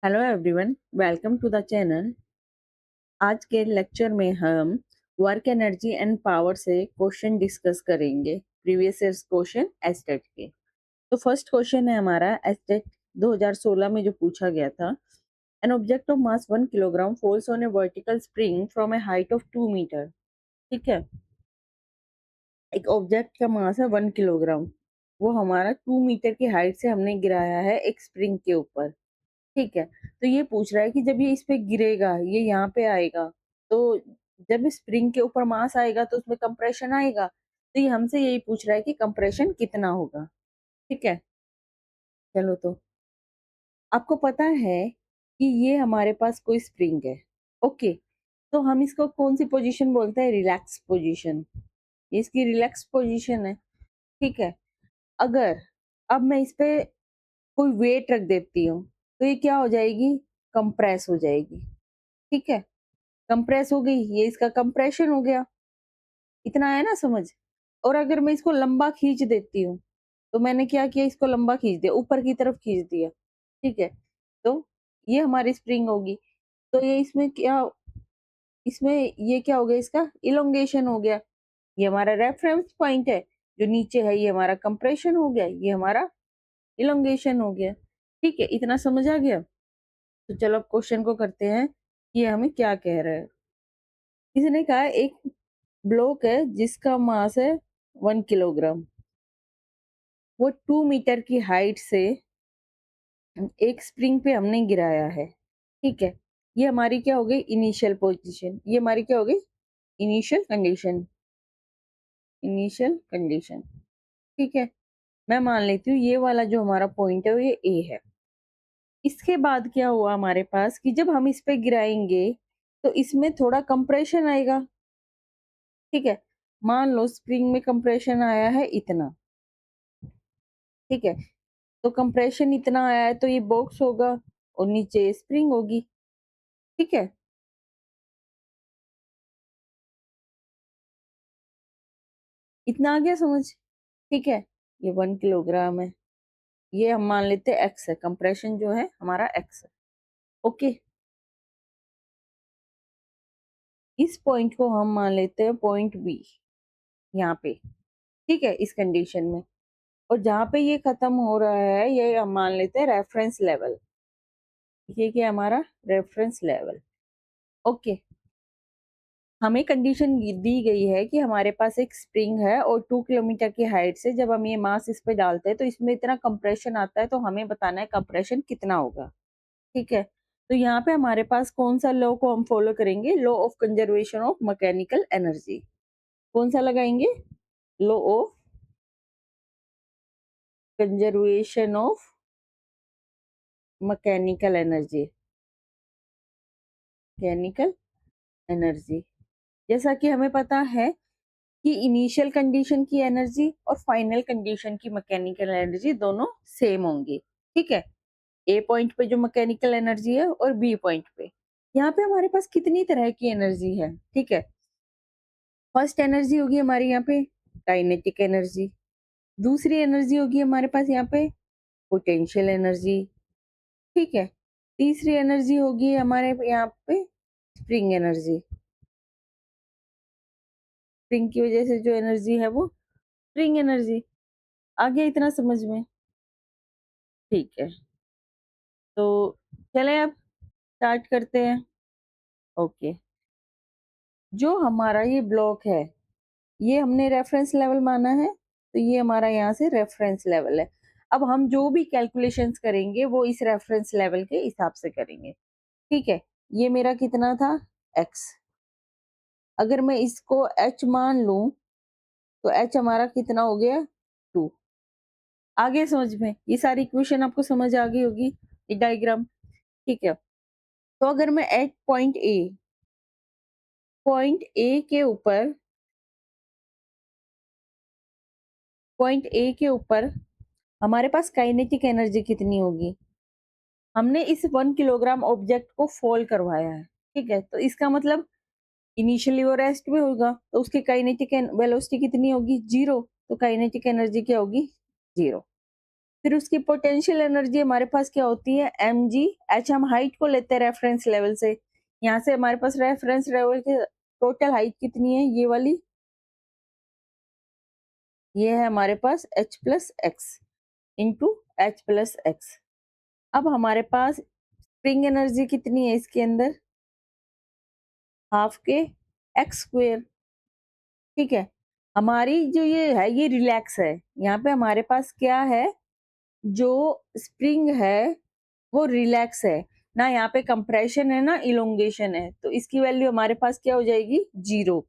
Hello everyone, welcome to the channel. आज के lecture में हम वर्क एनर्जी एंड पावर से क्वेश्चन डिस्कस करेंगे। प्रीवियस ईयर्स क्वेश्चन एस्टेट के। तो फर्स्ट क्वेश्चन है हमारा एस्टेट 2016 में जो पूछा गया था। An object of mass 1 kilogram falls on a vertical spring from a height of 2 metre. ठीक है, एक ऑब्जेक्ट का मास है 1 किलोग्राम, वो हमारा 2 मीटर की हाइट से हमने गिराया है एक स्प्रिंग के ऊपर। ठीक है, तो ये पूछ रहा है कि जब ये इस पे गिरेगा, ये यहाँ पे आएगा, तो जब स्प्रिंग के ऊपर मास आएगा तो उसमें कंप्रेशन आएगा। तो ये हमसे यही पूछ रहा है कि कंप्रेशन कितना होगा। ठीक है, चलो तो आपको पता है कि ये हमारे पास कोई स्प्रिंग है। ओके, तो हम इसको कौन सी पोजीशन बोलते हैं? Relax position. इसकी रिलैक्स पोजीशन है। ठीक है, अगर अब मैं इस पे कोई वेट रख देती हूँ तो ये क्या हो जाएगी? कंप्रेस हो जाएगी। ठीक है, कंप्रेस हो गई, ये इसका कंप्रेशन हो गया। इतना आया ना समझ? और अगर मैं इसको लंबा खींच देती हूँ, तो मैंने क्या किया? इसको लंबा खींच दिया, ऊपर की तरफ खींच दिया। ठीक है, तो ये हमारी स्प्रिंग होगी। तो ये इसमें क्या, इसमें ये क्या हो गया? इसका इलोंगेशन हो गया। ये हमारा रेफरेंस पॉइंट है, जो नीचे है ये हमारा कंप्रेशन हो गया, ये हमारा इलोंगेशन हो गया। ठीक है, इतना समझ आ गया? तो चलो अब क्वेश्चन को करते हैं, ये हमें क्या कह रहा है। इसने कहा एक ब्लॉक है जिसका मास है 1 किलोग्राम, वो 2 मीटर की हाइट से एक स्प्रिंग पे हमने गिराया है। ठीक है, ये हमारी क्या हो गई? Initial position. ये हमारी क्या हो गई? Initial condition. Initial condition. ठीक है, मैं मान लेती हूँ ये वाला जो हमारा पॉइंट है वो ये ए है। इसके बाद क्या हुआ हमारे पास कि जब हम इस पे गिराएंगे तो इसमें थोड़ा कंप्रेशन आएगा। ठीक है, मान लो स्प्रिंग में कंप्रेशन आया है इतना। ठीक है, तो कंप्रेशन इतना आया है तो ये बॉक्स होगा और नीचे स्प्रिंग होगी। ठीक है, इतना आ गया समझ? ठीक है, ये 1 किलोग्राम है, ये हम मान लेते हैं एक्स है, कंप्रेशन जो है हमारा एक्स है। ओके, इस पॉइंट को हम मान लेते हैं पॉइंट बी यहाँ पे। ठीक है, इस कंडीशन में, और जहाँ पे ये खत्म हो रहा है ये हम मान लेते हैं रेफरेंस लेवल। ये क्या है? हमारा रेफरेंस लेवल। ओके, हमें कंडीशन दी गई है कि हमारे पास एक स्प्रिंग है और 2 किलोमीटर की हाइट से जब हम ये मास इस पे डालते हैं तो इसमें इतना कंप्रेशन आता है, तो हमें बताना है कंप्रेशन कितना होगा। ठीक है, तो यहाँ पे हमारे पास कौन सा लॉ को हम फॉलो करेंगे? Law of conservation of mechanical energy. कौन सा लगाएंगे? Law of conservation of mechanical energy. Mechanical energy, जैसा कि हमें पता है कि इनिशियल कंडीशन की एनर्जी और फाइनल कंडीशन की मैकेनिकल एनर्जी दोनों सेम होंगी। ठीक है, ए पॉइंट पे जो मैकेनिकल एनर्जी है और बी पॉइंट पे। यहाँ पे हमारे पास कितनी तरह की एनर्जी है? ठीक है, फर्स्ट एनर्जी होगी हमारी यहाँ पे काइनेटिक एनर्जी। दूसरी एनर्जी होगी हमारे पास यहाँ पे पोटेंशियल एनर्जी। ठीक है, तीसरी एनर्जी होगी हमारे यहाँ पे स्प्रिंग एनर्जी। स्प्रिंग की वजह से जो एनर्जी है वो स्प्रिंग एनर्जी। आ गया इतना समझ में? ठीक है, तो चलें अब स्टार्ट करते हैं। ओके, जो हमारा ये ब्लॉक है ये हमने रेफरेंस लेवल माना है, तो ये हमारा यहाँ से रेफरेंस लेवल है। अब हम जो भी कैलकुलेशंस करेंगे वो इस रेफरेंस लेवल के हिसाब से करेंगे। ठीक है, ये मेरा कितना था? एक्स। अगर मैं इसको एच मान लूं तो एच हमारा कितना हो गया? 2। आगे समझ में? ये सारी इक्वेशन आपको समझ आ गई होगी, ये डायग्राम। ठीक है, तो अगर मैं एट पॉइंट ए के ऊपर पॉइंट ए के ऊपर हमारे पास काइनेटिक एनर्जी कितनी होगी? हमने इस 1 किलोग्राम ऑब्जेक्ट को फॉल करवाया है। ठीक है, तो इसका मतलब इनिशियली वो रेस्ट में होगा, तो उसकी काइनेटिक वेलोसिटी कितनी होगी? 0। तो काइनेटिक एनर्जी क्या होगी? 0। फिर उसकी पोटेंशियल एनर्जी हमारे पास क्या होती है, mg। h हम हाइट को लेते हैं रेफरेंस लेवल से, यहाँ से हमारे पास रेफरेंस लेवल की टोटल हाइट कितनी है, ये वाली, ये है हमारे पास h plus x into H plus x. अब हमारे पास स्प्रिंग एनर्जी कितनी है इसके अंदर, हाफ के एक्स स्क्वेयर। ठीक है, हमारी जो ये है ये रिलैक्स है, यहाँ पे हमारे पास क्या है, जो स्प्रिंग है वो रिलैक्स है ना, यहाँ पे कंप्रेशन है ना इलोंगेशन है, तो इसकी वैल्यू हमारे पास क्या हो जाएगी, जीरो,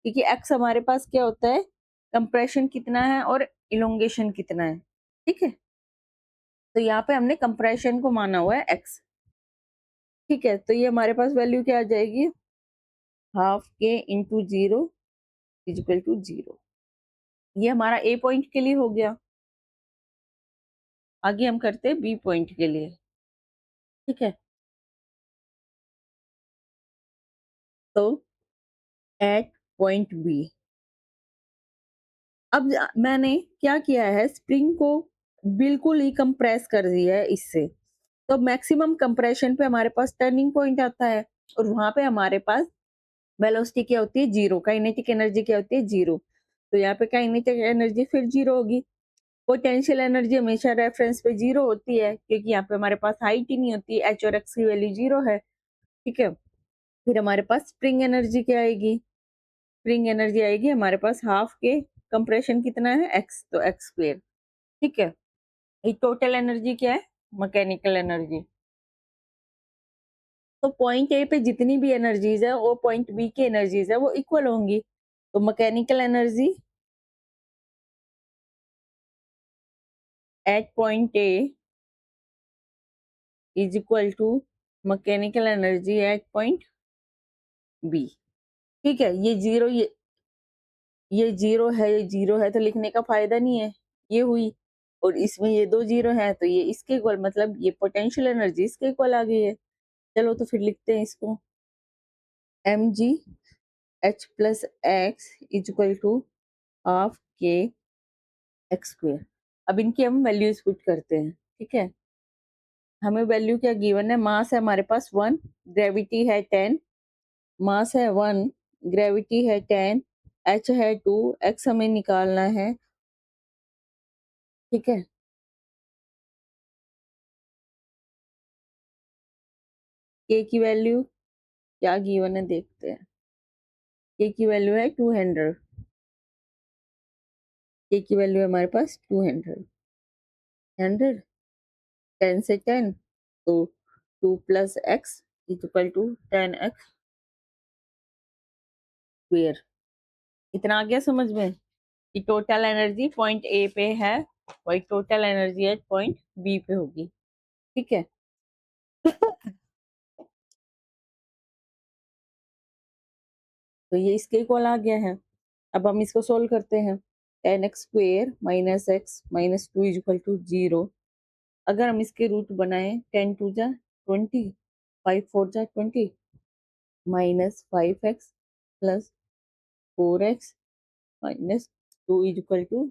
क्योंकि एक्स हमारे पास क्या होता है, कंप्रेशन कितना है और इलोंगेशन कितना है। ठीक है, तो यहाँ पे हमने कंप्रेशन को माना हुआ है एक्स। ठीक है, तो ये हमारे पास वैल्यू क्या आ जाएगी, half K into zero is equal to zero. ये हमारा ए पॉइंट के लिए हो गया। आगे हम करते हैं बी पॉइंट के लिए। ठीक है, तो एट पॉइंट बी, अब मैंने क्या किया है, स्प्रिंग को बिल्कुल ही कंप्रेस कर दिया है इससे, तो मैक्सिमम कंप्रेशन पे हमारे पास टर्निंग पॉइंट आता है, और वहां पे हमारे पास वेलोसिटी क्या होती है, जीरो, काइनेटिक एनर्जी क्या होती है, जीरो। तो यहाँ पे काइनेटिक एनर्जी फिर जीरो होगी। पोटेंशियल एनर्जी हमेशा रेफरेंस पे जीरो होती है, क्योंकि यहाँ पे हमारे पास हाइट ही नहीं होती, एच और एक्स की वैल्यू जीरो है। ठीक है, फिर हमारे पास स्प्रिंग एनर्जी क्या आएगी, स्प्रिंग एनर्जी आएगी हमारे पास हाफ के, कंप्रेशन कितना है एक्स, तो एक्स स्क्वेयर। ठीक है, ये टोटल एनर्जी क्या है, मैकेनिकल एनर्जी। तो पॉइंट ए पे जितनी भी एनर्जीज है वो पॉइंट बी की एनर्जीज है वो इक्वल होंगी, तो mechanical energy at point A is equal to mechanical energy at point B. ठीक है, ये जीरो है, ये जीरो है, तो लिखने का फायदा नहीं है, ये हुई, और इसमें ये दो जीरो है तो ये इसके इक्वल, मतलब ये पोटेंशियल एनर्जी इसके इक्वल आ गई है। चलो तो फिर लिखते हैं इसको, M G H plus X is equal to half K X square. अब इनकी हम वैल्यूज पुट करते हैं। ठीक है, हमें वैल्यू क्या गिवन है, मास है हमारे पास वन, ग्रेविटी है टेन, मास है वन, ग्रेविटी है टेन, एच है टू, एक्स हमें निकालना है। ठीक है, के की वैल्यू क्या गिवन है देखते हैं, के की वैल्यू है 200, के की वैल्यू है हमारे पास 200, 100, 10 से 10, तो 2 plus X equal to 10x square. इतना आ गया समझ में कि टोटल एनर्जी पॉइंट ए पे है, वही टोटल एनर्जी है पॉइंट बी पे होगी। ठीक है, तो ये इसके इक्वल आ गया है। अब हम इसको सोल्व करते हैं, 10x square minus X minus two is equal to zero. अगर हम इसके रूट बनाए, 10 टू जा 20, 5 4 जा 20, minus 5x plus 4x minus two is equal to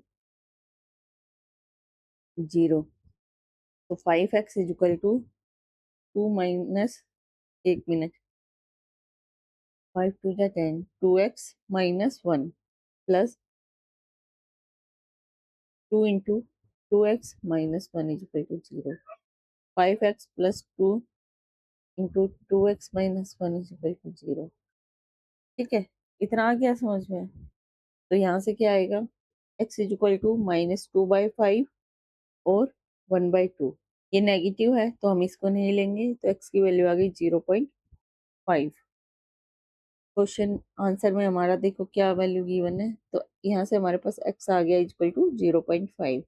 zero. तो 5x is equal to two minus, एक मिनट, 5 टू जा 10, 2x minus one plus two into 2x minus one is equal to zero. 5x plus two into 2x minus one is equal to zero. ठीक है, इतना आ गया समझ में। तो यहाँ से क्या आएगा, x is equal to minus two by five और वन बाई टू। ये नेगेटिव है तो हम इसको नहीं लेंगे, तो x की वैल्यू आ गई 0.5। क्वेश्चन आंसर में हमारा देखो क्या वैल्यू गिवन है, तो यहाँ से हमारे पास x आ गया इक्वल टू 0.5,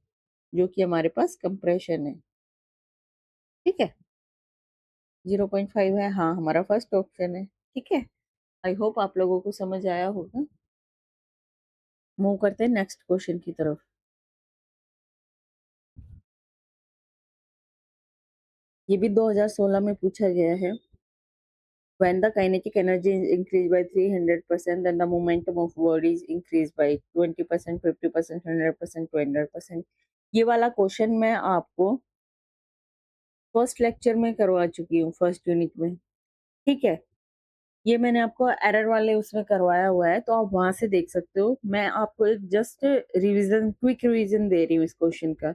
जो कि हमारे पास कंप्रेशन है। ठीक है, 0.5 है, हाँ हमारा फर्स्ट ऑप्शन है। ठीक है, आई होप आप लोगों को समझ आया होगा। मूव करते हैं नेक्स्ट क्वेश्चन की तरफ। ये भी 2016 में पूछा गया है। When the kinetic energy is increased by 300%, then the momentum of body is increased by 20%, 50%, 100%, 200%. ये वाला क्वेश्चन मैं आपको फर्स्ट लेक्चर में करवा चुकी हूँ, फर्स्ट यूनिट में। ठीक है, ये मैंने आपको एरर वाले उसमें करवाया हुआ है, तो आप वहां से देख सकते हो। मैं आपको एक जस्ट रिवीजन, क्विक रिवीजन दे रही हूँ इस क्वेश्चन का।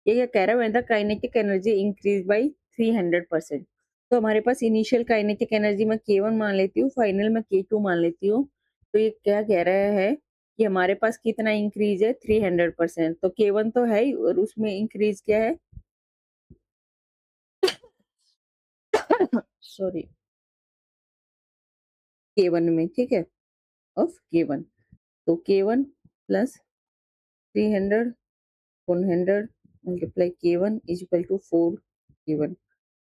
ये क्या कह रहा है, when the kinetic energy increase by 300%। तो हमारे पास इनिशियल काइनेटिक एनर्जी मैं K1 मान लेती हूँ, फाइनल में K2 मान लेती हूँ। तो ये क्या कह रहा है कि हमारे पास कितना इंक्रीज है, 300%। तो K1 तो है ही, और उसमें इंक्रीज क्या है, सॉरी, K1 में, ठीक है, ऑफ K1। तो K1 plus 300 100 multiply K1 is equal to 4 K1।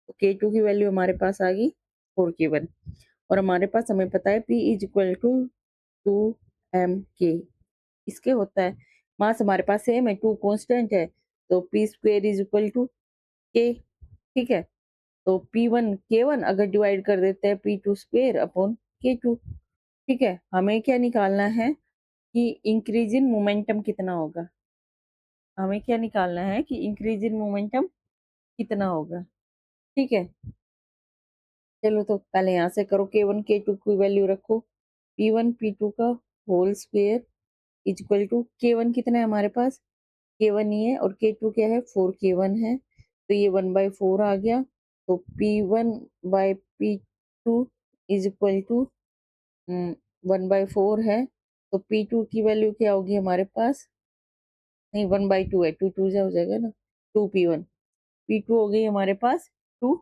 तो K2 की वैल्यू हमारे पास आ गई 4 K1। और हमारे पास, हमें पता है P is equal to 2 m K। इसके होता है मास हमारे पास सेम है, 2 कांस्टेंट है, तो P square is equal to K। ठीक है, तो P1 K1 अगर डिवाइड कर देते हैं P2 स्क्वायर अपॉन K2। ठीक है, हमें क्या निकालना है कि इंक्रीज इन मोमेंटम कितना होगा। हमें क्या निकालना है कि इंक्रीज इन मोमेंटम कितना होगा। ठीक है, चलो तो पहले यहाँ से करो, K1 K2 की वैल्यू रखो, P1 P2 का whole square is equal to K1 कितना है हमारे पास, K1 ही है, और K2 क्या है, 4 K1 है। तो ये 1/4 आ गया। तो P1/P2 इज इक्वल टू 1/4 है। तो P2 की वैल्यू क्या होगी हमारे पास, नहीं 1/2 है, 2 से हो जाएगा ना, 2 P1। P2 हो गई हमारे पास 2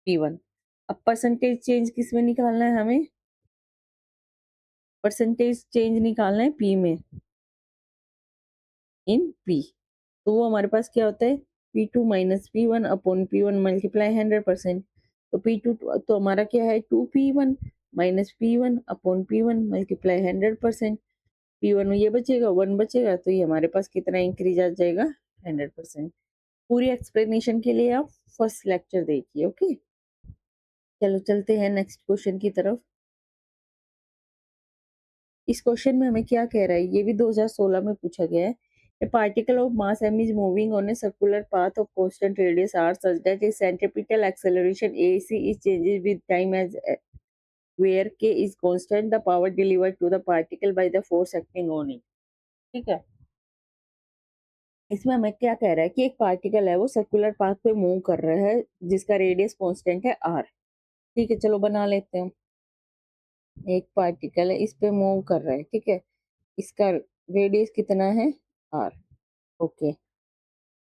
P1। अब परसेंटेज चेंज किस में निकालना है हमें, परसेंटेज चेंज निकालना है P में, इन P। तो वो हमारे पास क्या होता है, P2 minus P1 upon P1 multiply 100%। तो P2 तो हमारा क्या है, 2 P1 minus P1 upon P1 multiply 100%। P1 ये बचेगा, 1 बचेगा, तो ये हमारे पास कितना इंक्रीज आ जाएगा, 100%। पूरी एक्सप्लेनेशन के लिए आप फर्स्ट लेक्चर देखिए। ओके, चलो चलते हैं नेक्स्ट क्वेश्चन की तरफ। इस क्वेश्चन में हमें क्या कह रहा है, ये भी 2016 में पूछा गया है। A particle of mass m is moving on a circular path of constant radius r such that its centripetal acceleration AC is changes with time as where k is constant. The power delivered to the particle by the force acting on it। ठीक है, इसमें हमें क्या कह रहा है कि एक पार्टिकल है, वो सर्कुलर पाथ पे मूव कर रहा है, जिसका रेडियस कांस्टेंट है r। ठीक है, चलो बना लेते हैं। एक पार्टिकल है, इस पे मूव कर रहा है, ठीक है, इसका रेडियस कितना है, r। Okay,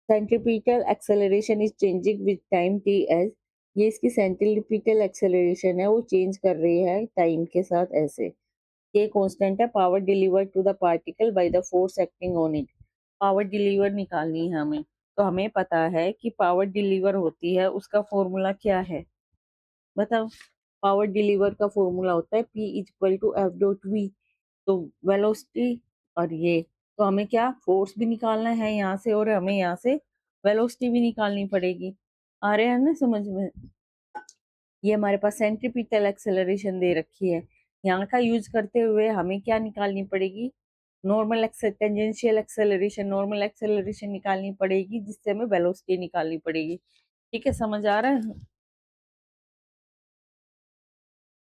centripetal acceleration is changing with time T as. ये इसकी सेंट्रीपिटल एक्सेलरेशन है, वो चेंज कर रही है टाइम के साथ ऐसे। ये कांस्टेंट है। Power deliver to the particle by the force acting on it. Power deliver निकालनी है हमें, तो हमें पता है कि पावर डिलीवर होती है, उसका फॉर्मूला क्या है, बताओ। पावर डिलीवर का फॉर्मूला होता है P is equal to F.V। तो वेलोसिटी, और ये, तो हमें क्या फोर्स भी निकालना है यहाँ से, और हमें यहाँ से वेलोसिटी भी निकालनी पड़ेगी। आ रहे हैं ना समझ में। ये हमारे पास सेंट्रीपिटल एक्सेलरेशन दे रखी है, यहाँ का यूज करते हुए हमें क्या निकालनी पड़ेगी, normal tangential acceleration, normal acceleration निकालनी पड़ेगी, जिससे हमें वेलोसिटी निकालनी पड़ेगी। ठीक है, समझ आ रहा है।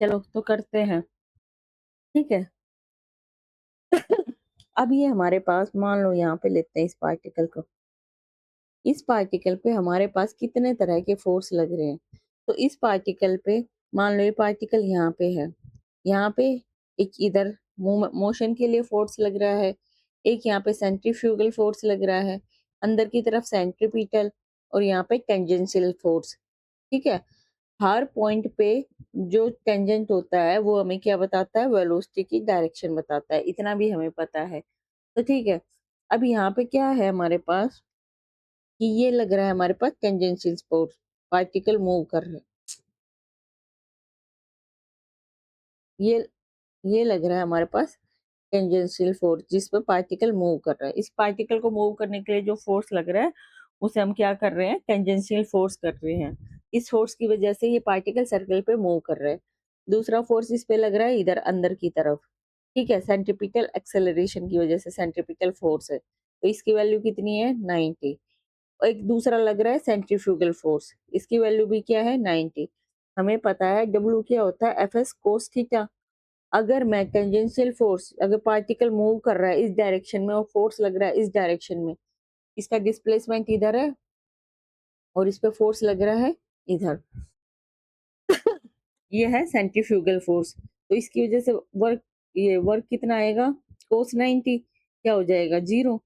चलो तो करते हैं। ठीक है, अब ये हमारे पास, मान लो यहाँ पे लेते हैं इस पार्टिकल को। इस पार्टिकल पे हमारे पास कितने तरह के फोर्स लग रहे हैं। तो इस पार्टिकल पे, मान लो ये पार्टिकल यहाँ पे है, यहाँ पे एक इधर मोशन के लिए फोर्स लग रहा है, एक यहाँ पे सेंट्रीफ्यूगल फोर्स लग रहा है, अंदर की तरफ सेंट्रीपिटल, और यहाँ पे टेंजेंशियल फोर्स। ठीक है, हर पॉइंट पे जो टेंजेंट होता है वो हमें क्या बताता है, वेलोसिटी की डायरेक्शन बताता है, इतना भी हमें पता है। तो ठीक है, अब यहाँ पे क्या है हमारे पास कि ये लग रहा है हमारे पास टेंजेंशियल फोर्स, पार्टिकल मूव कर रहे हैं, ये ये लग रहा है हमारे पास टेंजेंशियल फोर्स, जिस पर पार्टिकल मूव कर रहा है। इस पार्टिकल को मूव करने के लिए जो फोर्स लग रहा है, उसे हम क्या कर रहे हैं, टेंजेंशियल फोर्स कर रहे हैं। इस फोर्स की वजह से ये पार्टिकल सर्कल पे मूव कर रहा है। दूसरा फोर्स इस पे लग रहा है इधर अंदर की तरफ, ठीक है, सेंट्रीपिटल एक्सेलरेशन की वजह से सेंट्रीपिटल फोर्स है, तो इसकी वैल्यू कितनी है 90। और एक दूसरा लग रहा है सेंट्रीफ्यूगल फोर्स, इसकी वैल्यू भी क्या है 90। हमें पता है डब्ल्यू क्या होता है एफ एस कोस थीटा। अगर मैं टेंजेंशियल फोर्स, अगर पार्टिकल मूव कर रहा है इस डायरेक्शन में और फोर्स लग रहा है इस डायरेक्शन में, इसका डिस्प्लेसमेंट इधर है और इस पे फोर्स लग रहा है इधर, ये है सेंट्रीफ्यूगल फोर्स, तो इसकी वजह से वर्क, ये वर्क कितना आएगा कोस 90, क्या हो जाएगा जीरो।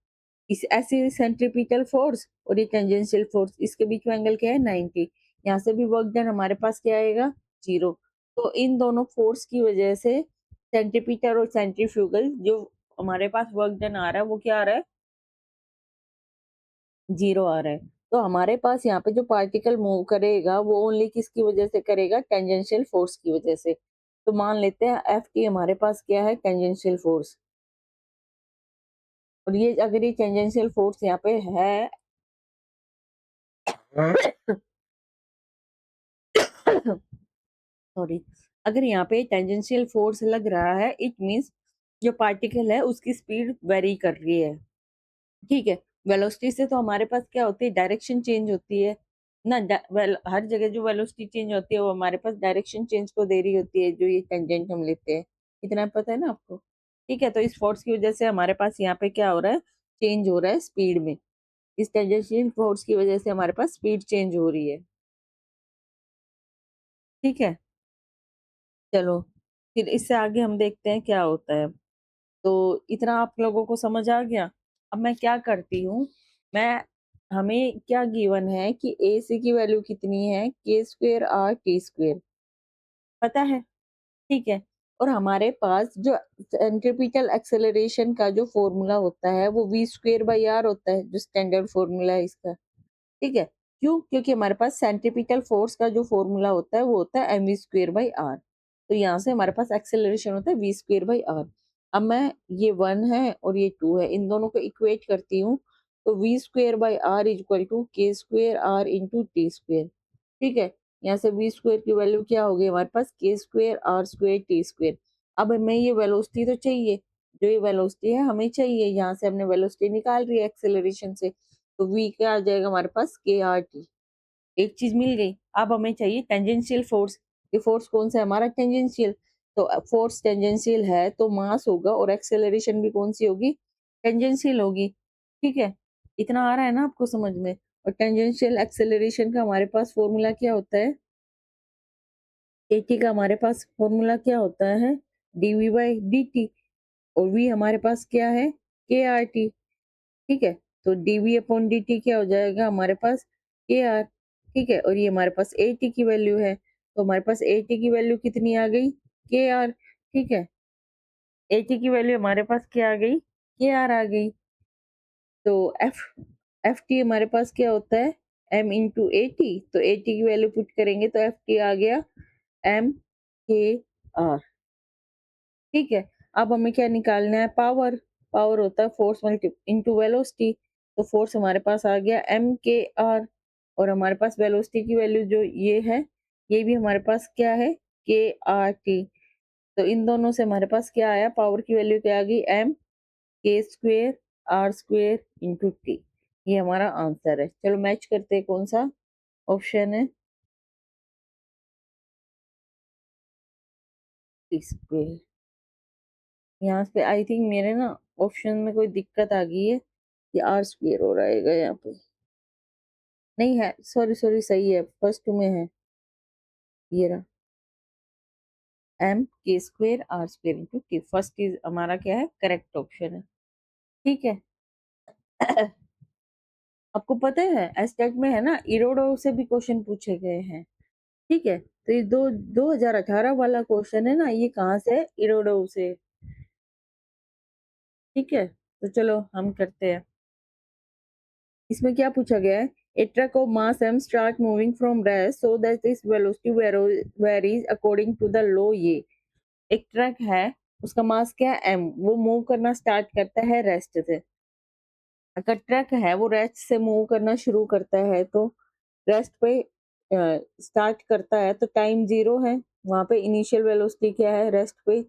इस ऐसे सेंट्रीपिटल फोर्स और ये टेंजेंशियल फोर्स, इसके बीच में एंगल क्या है 90, यहाँ से भी वर्क डन हमारे पास क्या आएगा जीरो। तो इन दोनों फोर्स की वजह से सेंट्रीपिटल और सेंट्रीफ्यूगल जो हमारे पास वर्क डन आ रहा है वो क्या आ रहा है जीरो आ रहा है। तो हमारे पास यहाँ पे जो पार्टिकल मूव करेगा वो ओनली किसकी वजह से करेगा टेंजेंशियल फोर्स की वजह से। तो मान लेते हैं एफ टी हमारे पास क्या है टेंजेंशियल फोर्स, और ये अगर ये टेंजेंशियल फोर्स यहाँ पे है सॉरी, अगर यहाँ पे टेंजेंशियल फोर्स लग रहा है इट मींस जो पार्टिकल है उसकी स्पीड वेरी कर रही है, ठीक है। वेलोसिटी से तो हमारे पास क्या होती है डायरेक्शन चेंज होती है ना, हर जगह जो वेलोसिटी चेंज होती है वो हमारे पास डायरेक्शन चेंज को दे रही होती है, जो ये टेंजेंट हम लेते हैं, इतना पता है ना आपको, ठीक है। तो इस फोर्स की वजह से हमारे पास यहाँ पे क्या हो रहा है चेंज हो रहा है स्पीड में, इस टेंजेंशियल फोर्स की वजह से हमारे पास स्पीड चेंज हो रही है, ठीक है। चलो फिर इससे आगे हम देखते हैं क्या होता है। तो इतना आप लोगों को समझ आ गया। अब मैं क्या करती हूँ, मैं, हमें क्या गिवन है कि ए सी की वैल्यू कितनी है के स्क्वेयर आर टी स्क्वेयर, पता है, ठीक है। और हमारे पास जो सेंट्रीपिटल एक्सेलरेशन का जो फॉर्मूला होता है वो वी स्क्वेयर बाई आर होता है, जो स्टैंडर्ड फॉर्मूला है इसका, ठीक है। क्यों, क्योंकि हमारे पास सेंट्रीपिटल फोर्स का जो फॉर्मूला होता है वो होता है M V square by R, तो यहाँ से हमारे पास एक्सेलरेशन होता है वी स्क्वेयर बाई आर। अब मैं, ये 1 है और ये 2 है, इन दोनों को इक्वेट करती हूँ, तो V square by R is equal to K square R into T square, ठीक है। यहाँ से वी स्क्वेयर की वैल्यू क्या होगी हमारे पास के square are square T square. अब हमें ये वेलोसिटी तो चाहिए, जो ये वेलोसिटी है हमें चाहिए, यहाँ से हमने वेलोसिटी निकाल रही है एक्सेलरेशन से, तो v क्या आ जाएगा हमारे पास के आर टी, एक चीज मिल गई। अब हमें चाहिए टेंजेंशियल फोर्स, ये फोर्स कौन सा है हमारा टेंजेंशियल, तो फोर्स टेंजेंशियल है तो मास होगा और एक्सेलरेशन भी कौन सी होगी टेंजेंशियल होगी, ठीक है। इतना आ रहा है ना आपको समझ में। और टेंजेंशियल एक्सेलरेशन का हमारे पास फॉर्मूला क्या होता है, एटी का हमारे पास फॉर्मूला क्या होता है डीवी बाई डी टी, और वी हमारे पास क्या है के आर टी, ठीक है। तो डीवी अपॉन डी टी क्या हो जाएगा हमारे पास के आर, ठीक है। और ये हमारे पास ए टी की वैल्यू है, तो हमारे पास ए टी की वैल्यू कितनी आ गई के आर, ठीक है। ए टी की वैल्यू हमारे पास क्या आ गई के आर आ गई। तो एफ एफ टी हमारे पास क्या होता है एम इंटू ए टी, तो ए टी की वैल्यू पुट करेंगे तो एफ टी आ गया एम के आर, ठीक है। अब हमें क्या निकालना है पावर, पावर होता है फोर्स मल्टी इंटू वेलोसिटी, तो फोर्स हमारे पास आ गया एम के आर, और हमारे पास वेलोसिटी की वैल्यू जो ये है ये भी हमारे पास क्या है के आर टी, तो इन दोनों से हमारे पास क्या आया पावर की वैल्यू क्या आ गई एम के square are square into T, ये हमारा आंसर है। चलो मैच करते हैं कौन सा ऑप्शन है टी स्क्वेयर। यहाँ पे आई थिंक मेरे ना ऑप्शन में कोई दिक्कत आ गई है, ये आर स्क्वेयर हो रहेगा यहाँ पे, नहीं है सॉरी सॉरी सही है फर्स्ट में है, ये रहा एम के square are square into T, first is हमारा क्या है करेक्ट ऑप्शन है, ठीक है। आपको पता है एस्टेट में है ना इरोडो से भी क्वेश्चन पूछे गए हैं, ठीक है। तो ये 2018 वाला क्वेश्चन है ना, ये कहाँ से है इरोडो से, ठीक है। तो चलो हम करते हैं। इसमें क्या पूछा गया है, a truck of mass m start moving from rest so that its velocity varies according to the law ये, एक ट्रक है उसका मास क्या है m, वो मूव करना स्टार्ट करता है रेस्ट से, अगर ट्रक है वो रेस्ट से मूव करना शुरू करता है तो रेस्ट पे स्टार्ट करता है तो टाइम जीरो है, वहां पे इनिशियल वेलोसिटी क्या है, रेस्ट पे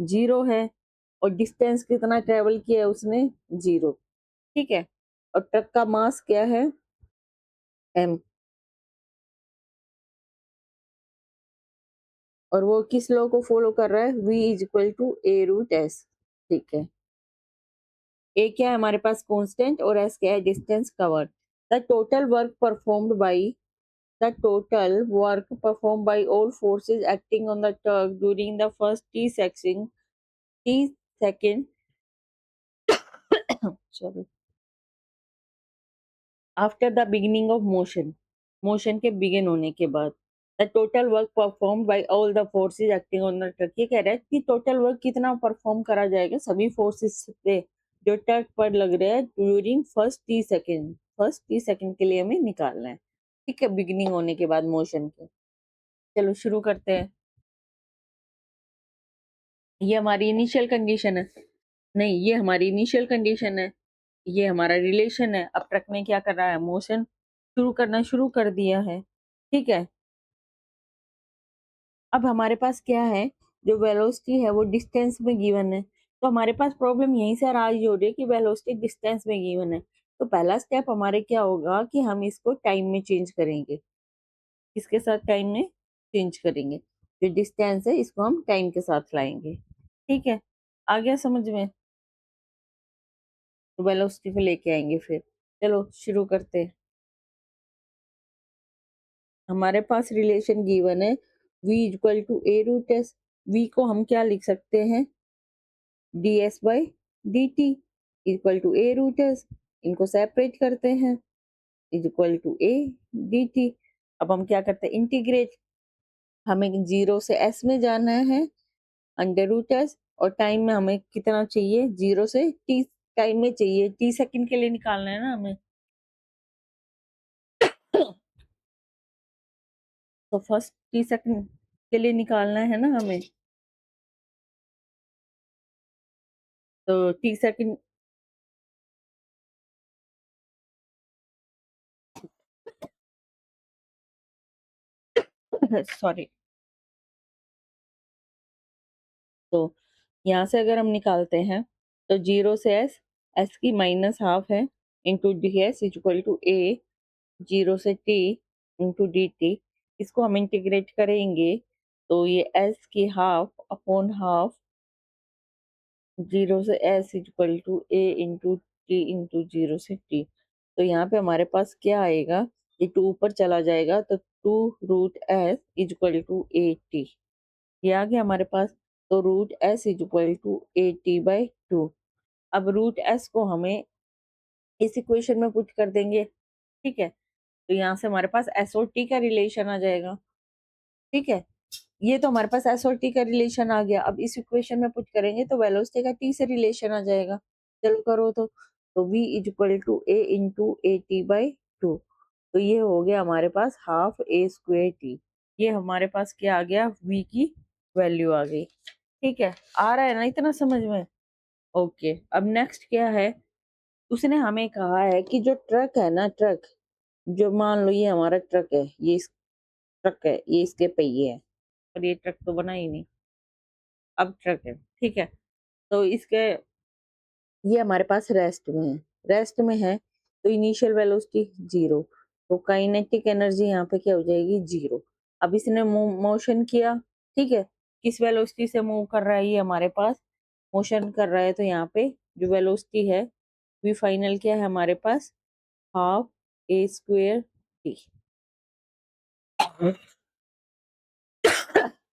0 है, और डिस्टेंस कितना ट्रेवल किया है उसने, 0। ठीक है, और ट्रक का मास क्या है, m, और वो किस लॉ को फॉलो कर रहा है, v is equal to a root s। ठीक है, a क्या है हमारे पास कांस्टेंट, और s क्या है, distance covered. The total work performed by the total work performed by all forces acting on the truck during the first t second sorry, after the beginning of motion के begin होने के बाद, the total work performed by all the forces acting on the truck, ये कह रहा है कि total work कितना परफॉर्म करा जाएगा सभी फोर्सेस पे जो ट्रक पर लग रहे हैं ड्यूरिंग फर्स्ट टी सेकेंड के लिए हमें निकालना है। ठीक है, बिगिनिंग होने के बाद मोशन के। चलो शुरू करते हैं। ये हमारी इनिशियल कंडीशन है, नहीं ये हमारी इनिशियल कंडीशन है, ये हमारा रिलेशन है। अब ट्रक ने क्या कर रहा है, मोशन शुरू कर दिया है। ठीक है, अब हमारे पास क्या है, जो वेलोसिटी है वो डिस्टेंस में गिवन है। तो हमारे पास प्रॉब्लम यहीं से राइज हो रही है कि वेलोसिटी डिस्टेंस में गिवन है। तो पहला स्टेप हमारे क्या होगा कि हम इसको टाइम में चेंज करेंगे। किसके साथ टाइम में चेंज करेंगे, जो डिस्टेंस है इसको हम टाइम के साथ लाएंगे। ठीक है, आ गया समझ में, तो वेलोसिटी पे लेके आएंगे फिर। चलो शुरू करते हैं। हमारे पास रिलेशन गिवन है v equal to a root S. v को हम क्या लिख सकते हैं, ds by dt equal to a root S. इनको सेपरेट करते हैं, is equal to a dt। अब हम क्या करते हैं, इंटीग्रेट। हमें 0 से s में जाना है, अंडर रूट एस, और टाइम में हमें कितना चाहिए, 0 से t टाइम में चाहिए, t सेकंड के लिए निकालना है ना हमें। तो फर्स्ट टी सेकंड के लिए निकालना है ना हमें, तो टी सेकंड सॉरी। तो यहाँ से अगर हम निकालते हैं तो 0 से s, s की माइनस हाफ है, into D S equal to A, 0 से t इंटू डी टी। इसको हम इंटीग्रेट करेंगे तो ये s की हाफ अपॉन हाफ, 0 से s equal to A into T into 0 से t। तो यहाँ पे हमारे पास क्या आएगा, ये 2 ऊपर चला जाएगा तो 2 root s equal to A T, ये आ गया हमारे पास। तो root s equal to A T by 2। अब रूट s को हमें इस इक्वेशन में पुट कर देंगे। ठीक है, तो यहाँ से हमारे पास s और t का रिलेशन आ जाएगा। ठीक है, ये तो हमारे पास s और t का रिलेशन आ गया। अब इस इक्वेशन में पुट करेंगे तो वेलोसिटी का t से रिलेशन आ जाएगा। चलो करो तो v equal to a into A T by 2। तो ये हो गया हमारे पास हाफ a स्क्वेयर टी। ये हमारे पास क्या आ गया, v की वैल्यू आ गई। ठीक है, आ रहा है ना इतना समझ में। ओके, अब नेक्स्ट क्या है, उसने हमें कहा है कि जो ट्रक है ना, ट्रक जो मान लो ये हमारा ट्रक है, ये ट्रक है, ये इसके पहिए है, और ये ट्रक तो बना ही नहीं, अब ट्रक है। ठीक है, तो इसके ये हमारे पास रेस्ट में है, रेस्ट में है, तो इनिशियल वेलोसिटी 0, तो काइनेटिक एनर्जी यहाँ पे क्या हो जाएगी, 0। अब इसने मोशन किया। ठीक है, किस वेलोसिटी से मूव कर रहा है, ये हमारे पास मोशन कर रहा है, तो यहाँ पे जो वेलोसिटी है वी फाइनल क्या है हमारे पास, हाफ ए स्क्वेयर टी।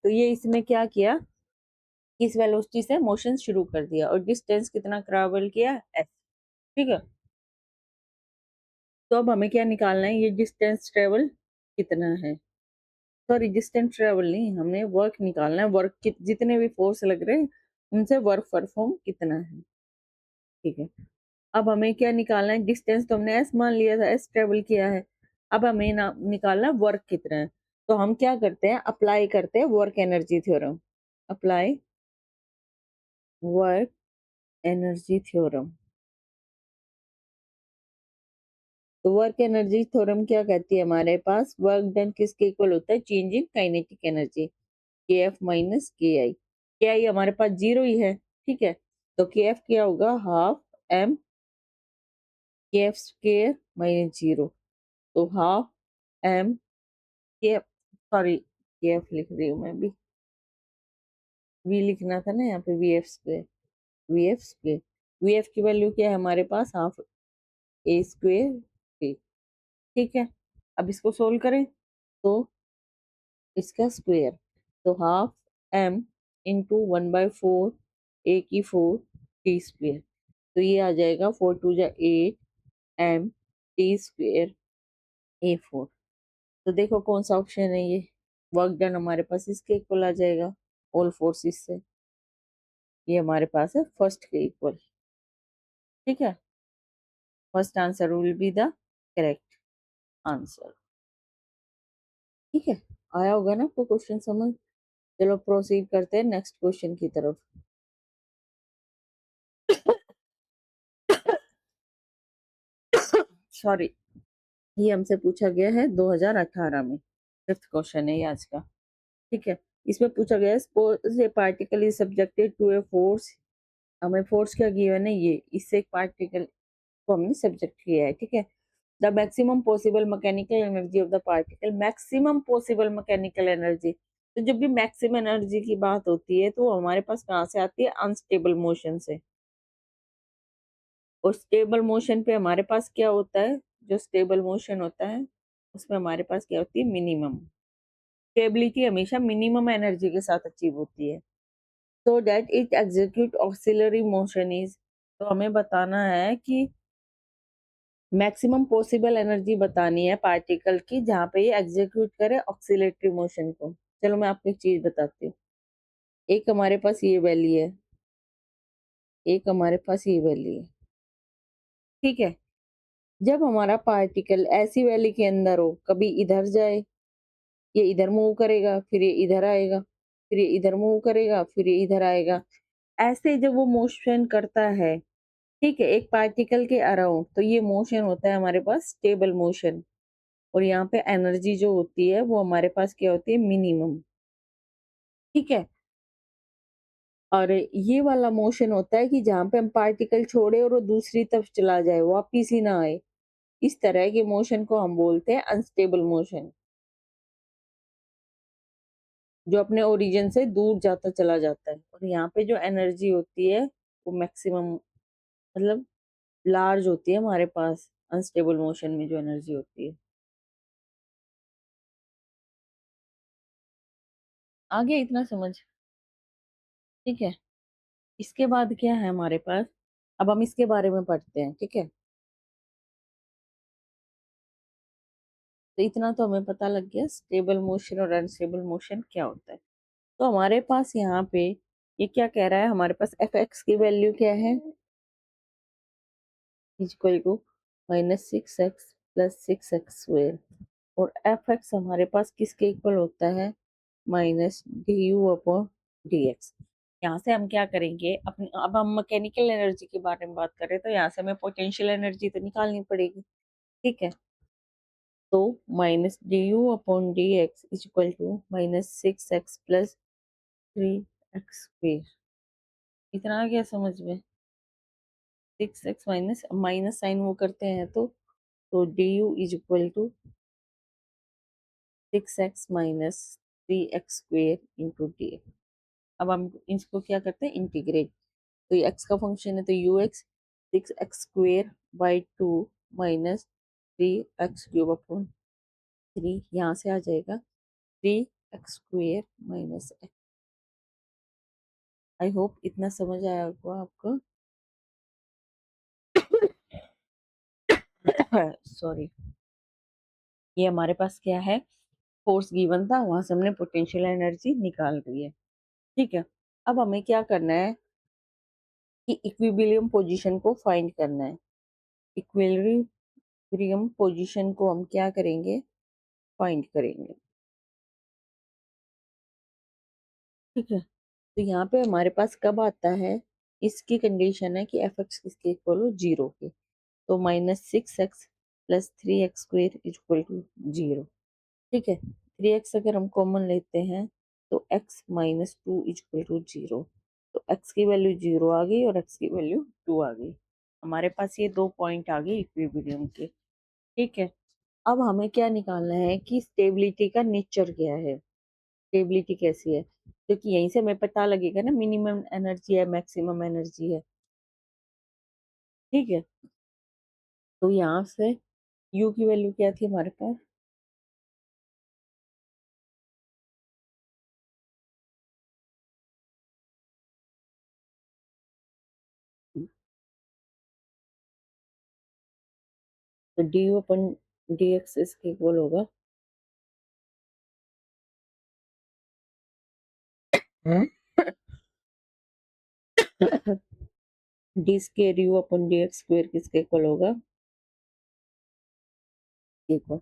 तो ये इसमें क्या किया, किस वेलोसिटी से मोशन शुरू कर दिया, और डिस्टेंस कितना ट्रैवल किया, एस। ठीक है, तो अब हमें क्या निकालना है, ये डिस्टेंस ट्रेवल कितना है, सॉरी डिस्टेंस ट्रेवल नहीं, हमने वर्क निकालना है, वर्क जितने भी फोर्स लग रहे हैं उनसे वर्क परफॉर्म कितना है। ठीक है, अब हमें क्या निकालना है, डिस्टेंस तो हमने एस मान लिया था, एस ट्रेवल किया है। अब हमें निकालना वर्क कितना है। तो हम क्या करते हैं, अप्लाई करते हैं work energy theorem. Apply work energy theorem. तो वर्क एनर्जी थ्योरम क्या कहती है, हमारे पास वर्क डन किसके इक्वल होता है, चेंज इन काइनेटिक एनर्जी। के एफ माइनस के आई हमारे पास 0 ही है, ठीक है? तो के एफ क्या होगा, हाफ एम के एफ स्क्वायर माइनस 0, तो हाफ एम के एफ, सॉरी के एफ लिख रही हूँ मैं भी, वी लिखना था ना यहाँ पे, V F square, V F square, V F की वैल्यू क्या है हमारे पास, हाफ ए स्क्वायर टी, ठीक है? अब इसको सोल्व करें तो इसका स्क्वायर, तो हाफ एम इंटू 1/4 ए की 4 टी स्क्वायर, तो ये आ जाएगा 4 टू जा 8 एम टी स्क्वायर ए 4। तो देखो कौन सा ऑप्शन है ये, वर्क डन हमारे पास इसके इक्वल आ जाएगा, ऑल फोर्सेस से, ये हमारे पास है फर्स्ट के इक्वल, ठीक है? First answer will be the correct answer, ठीक है? आया होगा ना आपको क्वेश्चन समझ? चलो प्रोसीड करते हैं नेक्स्ट क्वेश्चन की तरफ। सॉरी, ये हमसे पूछा गया है 2018 में, फिफ्थ क्वेश्चन है ये आज का, ठीक है? इसमें पूछा गया है suppose a particle is subjected to a force, हमें फोर्स क्या गिवन है ये, इससे एक पार्टिकल को हमने सब्जेक्ट किया है, ठीक है? The maximum possible mechanical energy of the particle, maximum possible mechanical energy, तो जब भी मैक्सिमम एनर्जी की बात होती है तो हमारे पास कहाँ से आती है, अनस्टेबल मोशन से, और स्टेबल मोशन पे हमारे पास क्या होता है, जो स्टेबल मोशन होता है उसमें हमारे पास क्या होती है, मिनिमम स्टेबिलिटी, हमेशा मिनिमम एनर्जी के साथ अचीव होती है, so that it execute auxiliary motion is, तो हमें बताना है कि मैक्सिमम पॉसिबल एनर्जी बतानी है पार्टिकल की जहाँ पे ये एग्जीक्यूट करे ऑक्सिलेटरी मोशन को। चलो मैं आपको एक चीज बताती हूँ, एक हमारे पास ये वैल्यू है, एक हमारे पास ये वैल्यू है, ठीक है? जब हमारा पार्टिकल ऐसी वैल्यू के अंदर हो, कभी इधर जाए, ये इधर मूव करेगा, फिर ये इधर आएगा, फिर ये इधर मूव करेगा, फिर ये इधर आएगा, ऐसे जब वो मोशन करता है, ठीक है, एक पार्टिकल के अराउंड, तो ये मोशन होता है हमारे पास स्टेबल मोशन, और यहाँ पे एनर्जी जो होती है वो हमारे पास क्या होती है, मिनिमम, ठीक है? और ये वाला मोशन होता है कि जहाँ पे हम पार्टिकल छोड़े और वो दूसरी तरफ चला जाए, वापिस ही ना आए, इस तरह के मोशन को हम बोलते हैं अनस्टेबल मोशन, जो अपने ओरिजिन से दूर जाता चला जाता है, और यहाँ पे जो एनर्जी होती है वो मैक्सिमम, मतलब लार्ज होती है हमारे पास अनस्टेबल मोशन में जो एनर्जी होती है। आगे इतना समझ, ठीक है? इसके बाद क्या है हमारे पास, अब हम इसके बारे में पढ़ते हैं, ठीक है? तो इतना तो हमें पता लग गया स्टेबल मोशन और अनस्टेबल मोशन क्या होता है। तो हमारे पास यहाँ पे ये क्या कह रहा है, हमारे पास एफ एक्स की वैल्यू क्या है, equal to -6x plus 6x square, और एफ एक्स हमारे पास किसके इक्वल होता है, -du/dx। यहाँ से हम क्या करेंगे, अपने अब हम मैकेनिकल एनर्जी के बारे में बात करें तो यहाँ से हमें पोटेंशियल एनर्जी तो निकालनी पड़ेगी, ठीक है? तो -du/dx is equal to -6x plus 3x square, इतना आ गया समझ में? 6x माइनस माइनस साइन वो करते हैं तो D U is equal to 6x minus 3x square into D. अब हम इसको क्या करते हैं, इंटीग्रेट, तो ये x का फंक्शन है तो U x 6x square by 2 minus 3x cube upon 3, यहाँ से आ जाएगा 3x square minus x। I hope इतना समझ आया होगा आपको। सॉरी, ये हमारे पास क्या है, फोर्स गिवन था, वहां से हमने पोटेंशियल एनर्जी निकाल रही है, ठीक है? अब हमें क्या करना है कि इक्विलिब्रियम पोजीशन को फाइंड करना है, इक्विलिब्रियम पोजीशन को हम क्या करेंगे, फाइंड करेंगे, ठीक है? तो यहाँ पे हमारे पास कब आता है, इसकी कंडीशन है कि एफ एक्स किसके इक्वल हो, 0 के, तो -6x plus 3x square is equal to 0, ठीक है? 3x अगर हम कॉमन लेते हैं तो x minus two equal to 0। तो x की वैल्यू 0 आ गई और x की वैल्यू 2 आ गई। हमारे पास ये 2 पॉइंट आ गए इक्विलिब्रियम के। ठीक है, अब हमें क्या निकालना है कि स्टेबिलिटी का नेचर क्या है, स्टेबिलिटी कैसी है, क्योंकि यहीं से हमें पता लगेगा ना मिनिमम एनर्जी है मैक्सिमम एनर्जी है। ठीक है, तो यहाँ से u की वैल्यू क्या थी हमारे पास, तो D you upon D x इसके इक्वल होगा D square you upon D x square किसके इक्वल होगा। देखो,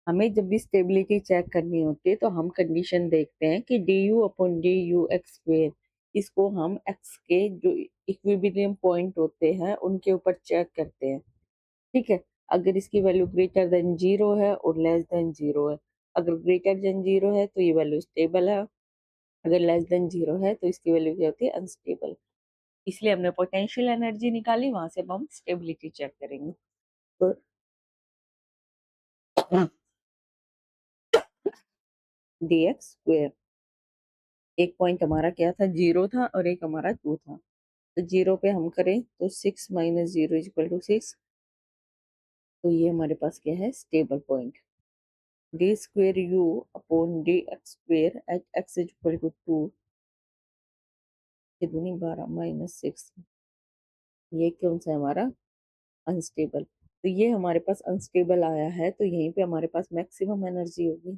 हमें जब भी स्टेबिलिटी चेक करनी होती है तो हम कंडीशन देखते हैं कि D you upon D you x square, इसको हम एक्स के जो इक्विलिब्रियम पॉइंट होते हैं उनके ऊपर चेक करते हैं। ठीक है, अगर इसकी वैल्यू ग्रेटर देन 0 है और लेस देन 0 है, अगर ग्रेटर देन 0 है तो ये वैल्यू स्टेबल है, अगर लेस देन 0 है तो इसकी वैल्यू क्या होती है, अनस्टेबल। इसलिए हमने पोटेंशियल एनर्जी निकाली, वहां से अब हम स्टेबिलिटी चेक करेंगे। तो डी एक्स स्क्वेयर, एक पॉइंट हमारा क्या था, 0 था और एक हमारा 2 था। तो 0 पे हम करें तो 6 माइनस 0 इक्वल टू 6। तो ये हमारे पास क्या है, stable point. D square U upon D X square at X equal to 2, ये दूनी 12 माइनस 6, ये कौन सा है हमारा, अनस्टेबल। तो ये हमारे पास अनस्टेबल आया है, तो यहीं पे हमारे पास मैक्सिमम एनर्जी होगी।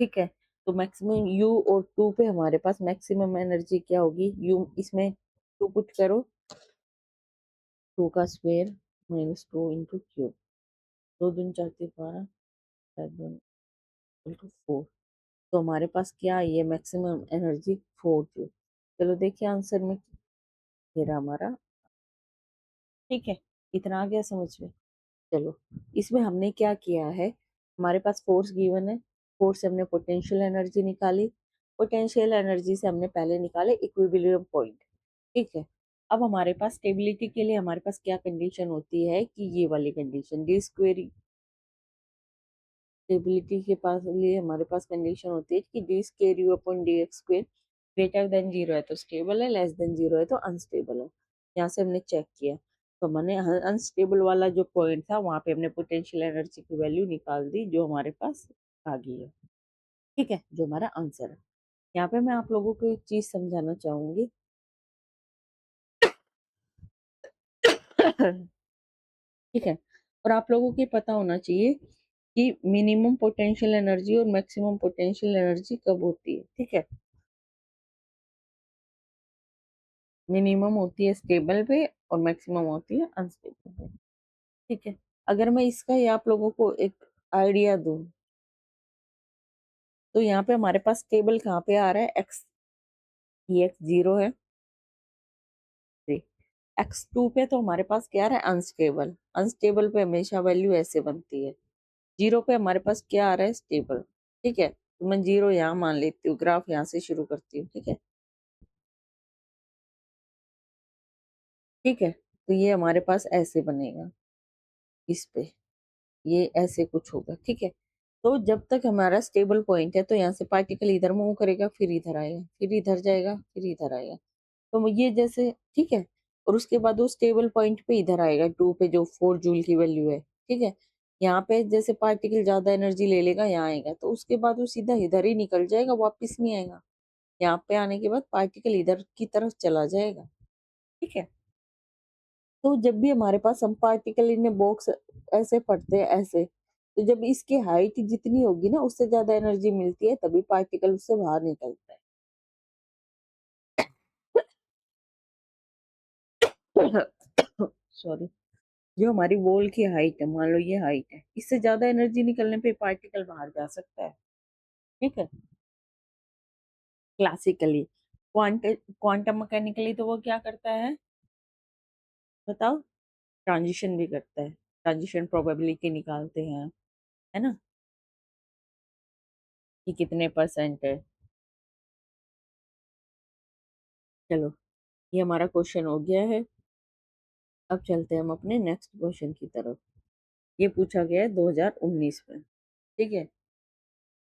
ठीक है, तो मैक्सिमम यू और 2 पे हमारे पास मैक्सिमम एनर्जी क्या होगी, यू इसमें 2 पुट करो, 2 का स्क्वायर माइनस 2 इंटू क्यूब, 2 दूनी 4 × 12, 4 तो हमारे पास क्या आई है, मैक्सिमम एनर्जी 4 जूल। चलो देखिए आंसर में, ये रहा हमारा। ठीक है, इतना आ गया समझ में। चलो, इसमें हमने क्या किया है, हमारे पास फोर्स गिवन है, फोर्स से हमने पोटेंशियल एनर्जी निकाली, पोटेंशियल एनर्जी से हमने पहले निकाले इक्विलिब्रियम पॉइंट। ठीक है, अब हमारे पास स्टेबिलिटी के लिए हमारे पास क्या कंडीशन होती है कि ये वाली कंडीशन डी स्क्वेयर, स्टेबिलिटी के पास लिए हमारे पास कंडीशन होती है कि D square U upon D X square greater than 0 है तो स्टेबल है, लेस देन 0 है तो अनस्टेबल है। यहाँ से हमने चेक किया, तो हमने अनस्टेबल वाला जो पॉइंट था वहां पे हमने पोटेंशियल एनर्जी की वैल्यू निकाल दी जो हमारे पास आ गई है। ठीक है, जो हमारा आंसर है। यहाँ पे मैं आप लोगों को एक चीज समझाना चाहूंगी। ठीक है, और आप लोगों को पता होना चाहिए कि मिनिमम पोटेंशियल एनर्जी और मैक्सिमम पोटेंशियल एनर्जी कब होती है। ठीक है, मिनिमम होती है स्टेबल पे और मैक्सिमम होती है अनस्टेबल पे। ठीक है, अगर मैं इसका ही आप लोगों को एक आइडिया दूं, तो यहाँ पे हमारे पास स्टेबल कहाँ पे आ रहा है, एक्स, ये एक्स 0 है, एक्स 2 पे तो हमारे पास क्या आ रहा है, अनस्टेबल। अनस्टेबल पे हमेशा वैल्यू ऐसे बनती है, 0 पे हमारे पास क्या आ रहा है, स्टेबल। ठीक है, तो मैं 0 यहाँ मान लेती हूँ, ग्राफ यहाँ से शुरू करती हूँ। ठीक है, ठीक है, तो ये हमारे पास ऐसे बनेगा, इस पे ये ऐसे कुछ होगा। ठीक है, तो जब तक हमारा स्टेबल पॉइंट है तो यहाँ से पार्टिकल इधर मूव करेगा, फिर इधर आएगा, फिर इधर जाएगा, फिर इधर आएगा। तो ये जैसे, ठीक है, और उसके बाद वो स्टेबल पॉइंट पे इधर आएगा 2 पे जो 4 जूल की वैल्यू है। ठीक है, यहाँ पे जैसे पार्टिकल ज्यादा एनर्जी ले लेगा, यहाँ आएगा तो उसके बाद वो सीधा इधर ही निकल जाएगा, वापिस नहीं आएगा। यहाँ पे आने के बाद पार्टिकल इधर की तरफ चला जाएगा। ठीक है, तो जब भी हमारे पास हम पार्टिकल इन बॉक्स ऐसे पढ़ते हैं ऐसे, तो जब इसकी हाइट जितनी होगी ना उससे ज्यादा एनर्जी मिलती है, तभी पार्टिकल उससे बाहर निकलता है। सॉरी, जो हमारी वॉल की हाइट है, मान लो ये हाइट है, इससे ज्यादा एनर्जी निकलने पे पार्टिकल बाहर जा सकता है। ठीक है, क्लासिकली, क्वांटम मैकेनिकली तो वो क्या करता है, बताओ, ट्रांजिशन भी करता है, ट्रांजिशन प्रोबेबिलिटी निकालते हैं, है ना, कि कितने परसेंट है। चलो, ये हमारा क्वेश्चन हो गया है। अब चलते हैं हम अपने नेक्स्ट क्वेश्चन की तरफ। ये पूछा गया है 2019 में। ठीक है,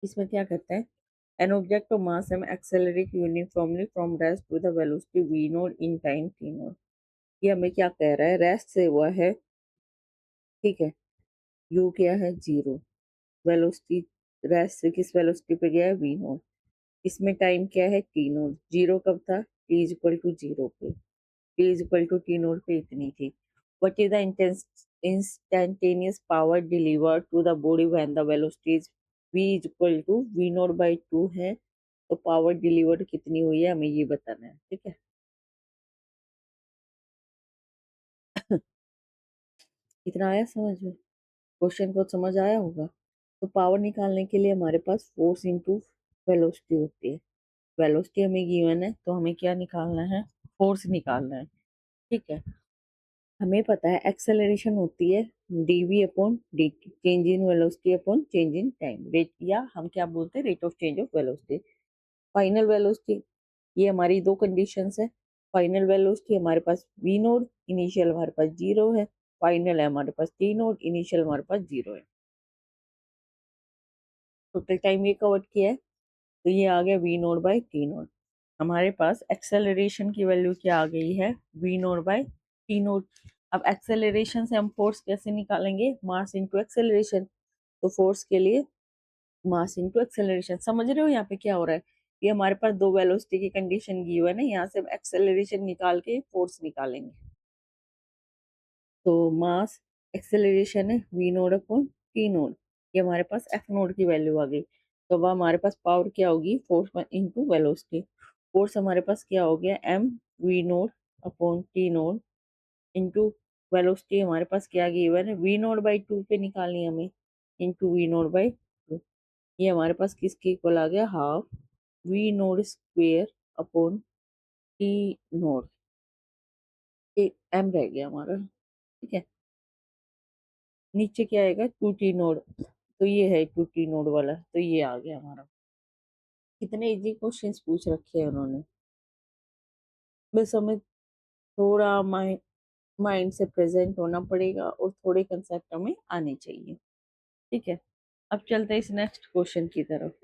इसमें क्या कहते हैं, an object of mass M accelerate uniformly from rest to the velocity V naught in time T naught. ये हमें क्या कह रहा है, रेस्ट से हुआ है। ठीक है, यू क्या है, जीरो। वेलोसिटी, रेस्ट से किस वेलोसिटी पे गया है, वी नोट। इसमें टाइम क्या है, टी नोट। जीरो कब था, T is equal to zero पे। T is equal to T naught पे इतनी थी। What is the instantaneous power delivered to the body when the velocity is v is equal to V naught by two है। तो power delivered कितनी हुई है हमें ये बताना है। ठीक है, इतना आया समझ में, क्वेश्चन को समझ आया होगा। तो पावर निकालने के लिए हमारे पास फोर्स इंटू वेलोसिटी होती है। वेलोसिटी हमें गिवन है तो हमें क्या निकालना है, फोर्स निकालना है। ठीक है, हमें पता है एक्सेलरेशन होती है D V upon D T, change in velocity upon change in time rate, या हम क्या बोलते हैं, rate of change of velocity. Final velocity, ये हमारी दो कंडीशंस है। फाइनल वेलोसिटी हमारे पास वी नोट, इनिशियल हमारे पास जीरो है। फाइनल है हमारे पास टी नोट, इनिशियल हमारे पास जीरो है। टोटल टाइम ये कवर किया है, तो ये आ गया V naught by T naught. हमारे पास एक्सेलरेशन की वैल्यू क्या आ गई है, V naught by T naught. अब एक्सेलरेशन से हम फोर्स कैसे निकालेंगे, मास इनटू एक्सेलरेशन। तो फोर्स के लिए मास इनटू एक्सेलरेशन, समझ रहे हो यहाँ पे क्या हो रहा है। ये हमारे पास दो वेलोसिटी की कंडीशन गिवन है, यहाँ से हम एक्सेलरेशन निकाल के फोर्स निकालेंगे। तो मास एक्सेलरेशन है V naught upon T naught, ये हमारे पास एफ नोट की वैल्यू आ गई। तो अब हमारे पास पावर क्या होगी, फोर्स इंटू वेलोसिटी। फोर्स हमारे पास क्या हो गया, M V naught upon T naught into velocity हमारे पास क्या गिवन है, वी नोट बाई टू पे निकालनी है हमें, into V naught by two. ये हमारे पास किसके इक्वल आ गया, half V naught square upon T naught. M रह गया हमारा। ठीक है, नीचे क्या आएगा, टू टी नोड। तो ये है टू टी नोड वाला, तो ये आ गया हमारा। कितने इजी क्वेश्चंस पूछ रखे हैं उन्होंने, बस हमें थोड़ा माइंड से प्रेजेंट होना पड़ेगा और थोड़े कंसेप्ट हमें आने चाहिए। ठीक है, अब चलते हैं इस नेक्स्ट क्वेश्चन की तरफ।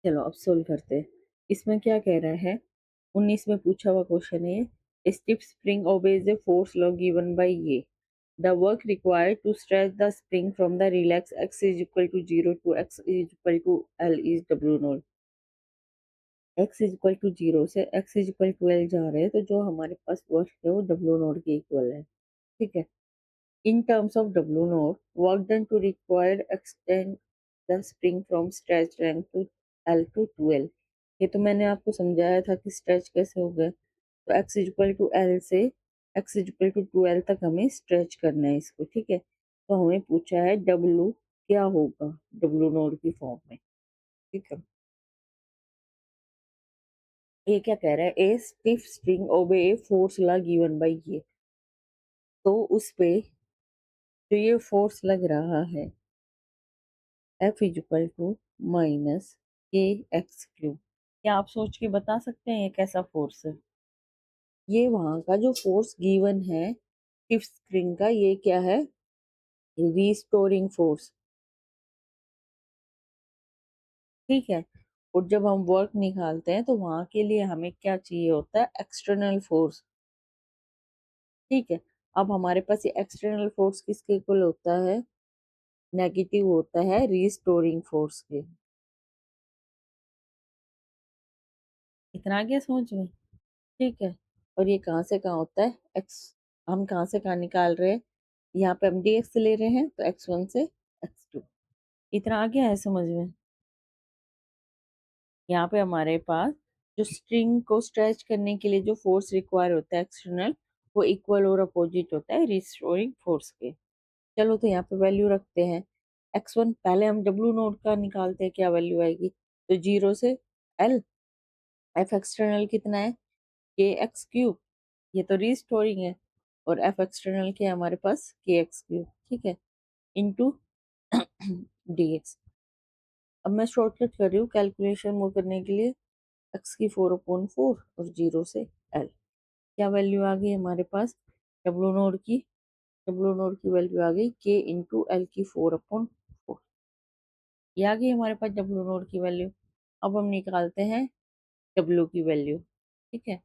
चलो अब सोल्व करते हैं। इसमें क्या कह रहा है, 19 में पूछा हुआ क्वेश्चन है, stiff spring obeys a force law given by ये, the work required to stretch the spring from the relaxed x is equal to 0 to x is equal to L is W naught। x is equal to 0 से x is equal to L जा रहे हैं, तो जो हमारे पास work है वो W naught के इक्वल है। ठीक है, in terms of W naught, work done to require extend the spring from stretch length to L to 2L। ये तो मैंने आपको समझाया था कि स्ट्रेच कैसे हो गया। तो x is equal to L से x is equal to 2L तक हमें स्ट्रेच करना है इसको। ठीक है, तो हमें पूछा है W क्या होगा, W नोड की फॉर्म में। ठीक है, ये क्या कह रहा है, ए stiff string obey a force law given by ये। तो उस पे जो ये फोर्स लग रहा है, F is equal to minus K X cube. क्या आप सोच के बता सकते हैं ये कैसा फोर्स है, ये वहां का जो फोर्स गिवन है स्टिफ स्प्रिंग का, ये क्या है, रिस्टोरिंग फोर्स। ठीक है, और जब हम वर्क निकालते हैं तो वहां के लिए हमें क्या चाहिए होता है, एक्सटर्नल फोर्स। ठीक है, अब हमारे पास ये एक्सटर्नल फोर्स किसके इक्वल होता है, नेगेटिव होता है रिस्टोरिंग फोर्स के। इतना आ गया समझ में। ठीक है, और ये कहाँ से कहाँ होता है, एक्स, हम कहाँ से कहाँ निकाल रहे हैं, यहाँ पे हम डी एक्स ले रहे हैं, तो x1 से x2। इतना आ गया है समझ में। यहाँ पे हमारे पास जो स्ट्रिंग को स्ट्रेच करने के लिए जो फोर्स रिक्वायर होता है एक्सटर्नल, वो इक्वल और अपोजिट होता है रिस्टोरिंग फोर्स के। चलो तो यहाँ पे वैल्यू रखते हैं। x1 पहले हम W नोट का निकालते हैं, क्या वैल्यू आएगी, तो 0 से L। F एक्सटर्नल कितना है, के एक्स क्यूब, ये तो रिस्टोरिंग है। और F एक्सटर्नल क्या है हमारे पास, के एक्स क्यूब। ठीक है, इंटू डी एक्स। अब मैं शॉर्टकट कर रही हूँ कैलकुलेशन वो करने के लिए। एक्स की 4/4 और 0 से एल। क्या वैल्यू आ गई हमारे पास डब्ल्यू नोड की? डब्ल्यू नोड की वैल्यू आ गई के इंटू एल की 4/4। ये आ गई हमारे पास डब्ल्यू नोड की वैल्यू। अब हम निकालते हैं डब्ल्यू की वैल्यू। ठीक है,